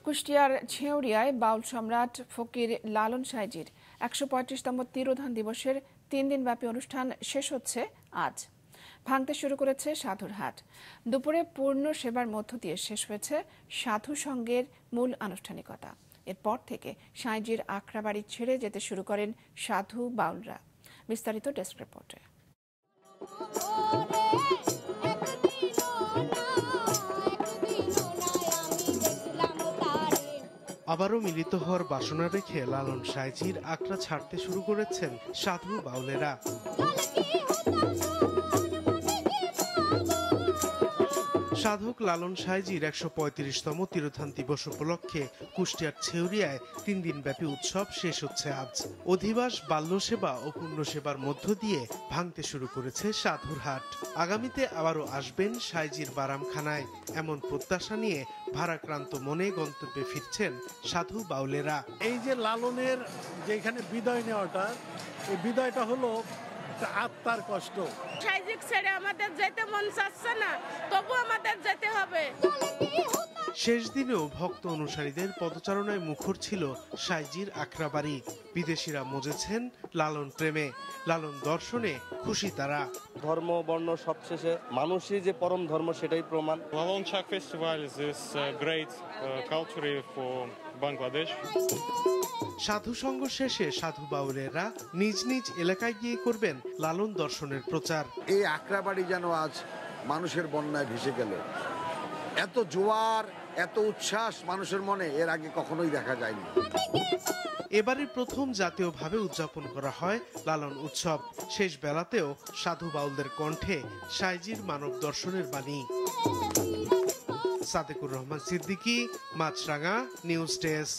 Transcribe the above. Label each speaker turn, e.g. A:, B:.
A: কুষ্টিয়ার ছেউরিয়ায় বাউল সম্রাট ফকির লালন সাইজির ১৩৫তম তিরোধান দিবসের ৩ দিনব্যাপী অনুষ্ঠান শেষ হচ্ছে আজ। ভাঙতে শুরু করেছে সাধুর হাট। দুপুরে পূর্ণ সেবার মধ্য দিয়ে শেষ হয়েছে সাধু সঙ্গের মূল আনুষ্ঠানিকতা। এরপর থেকে সাইজির আখড়াবাড়ি ছেড়ে যেতে শুরু করেন সাধু বাউলরা। বিস্তারিত ডেস্ক রিপোর্টে।
B: আবারও মিলিত হওয়ার বাসনা রেখে লালন সাইজির আখড়া ছাড়তে শুরু করেছেন সাধু বাউলেরা। সাধক লালন সাইজির ১৩৫তম তিরোধান দিবস উপলক্ষে কুষ্টিয়ার ছেউরিয়ায় ৩ দিনব্যাপী উৎসব শেষ হচ্ছে আজ। অধিবাস, বাল্যসেবা ও পুণ্যসেবার মধ্য দিয়ে ভাঙতে শুরু করেছে সাধুর হাট। আগামীতে আবারও আসবেন সাইজির বারামখানায়, এমন প্রত্যাশা নিয়ে ভারাক্রান্ত মনে গন্তব্যে ফিরছেন সাধু বাউলেরা।
C: এই যে লালনের যেখানে বিদায় নেওয়াটা, এই বিদায়টা হলো আত্মার কষ্ট।
D: সাইজিক ছেড়ে আমাদের যেতে মন চাচ্ছে না, তবু আমাদের যেতে হবে।
B: শেষ দিনেও ভক্ত অনুসারীদের পদচারণায় মুখর ছিল সাইজির আখড়াবাড়ি। বিদেশিরা মজেছেন লালন প্রেমে, লালন দর্শনে খুশি তারা।
E: ধর্ম বর্ণ সবশেষে মানুষই যে পরম ধর্ম সেটাই প্রমাণ।
F: Lalon Chak Festival is great culture for Bangladesh.
B: সাধু সঙ্গ শেষে সাধু বাউলেরা নিজ নিজ এলাকায় গিয়ে করবেন লালন দর্শনের প্রচার।
G: এই আখড়াবাড়ি যেন আজ মানুষের বন্যায় ভেসে গেল। এত জোয়ার, এত উচ্ছ্বাস মানুষের মনে এর আগে কখনোই দেখা যায়নি।
B: এবারে প্রথম জাতীয়ভাবে উদযাপন করা হয় লালন উৎসব। শেষ বেলাতেও সাধু বাউলদের কণ্ঠে সাইজির মানব দর্শনের বাণী। সাদেকুর রহমান সিদ্দিকী, মাছরাঙা, নিউজ ডেস্ক।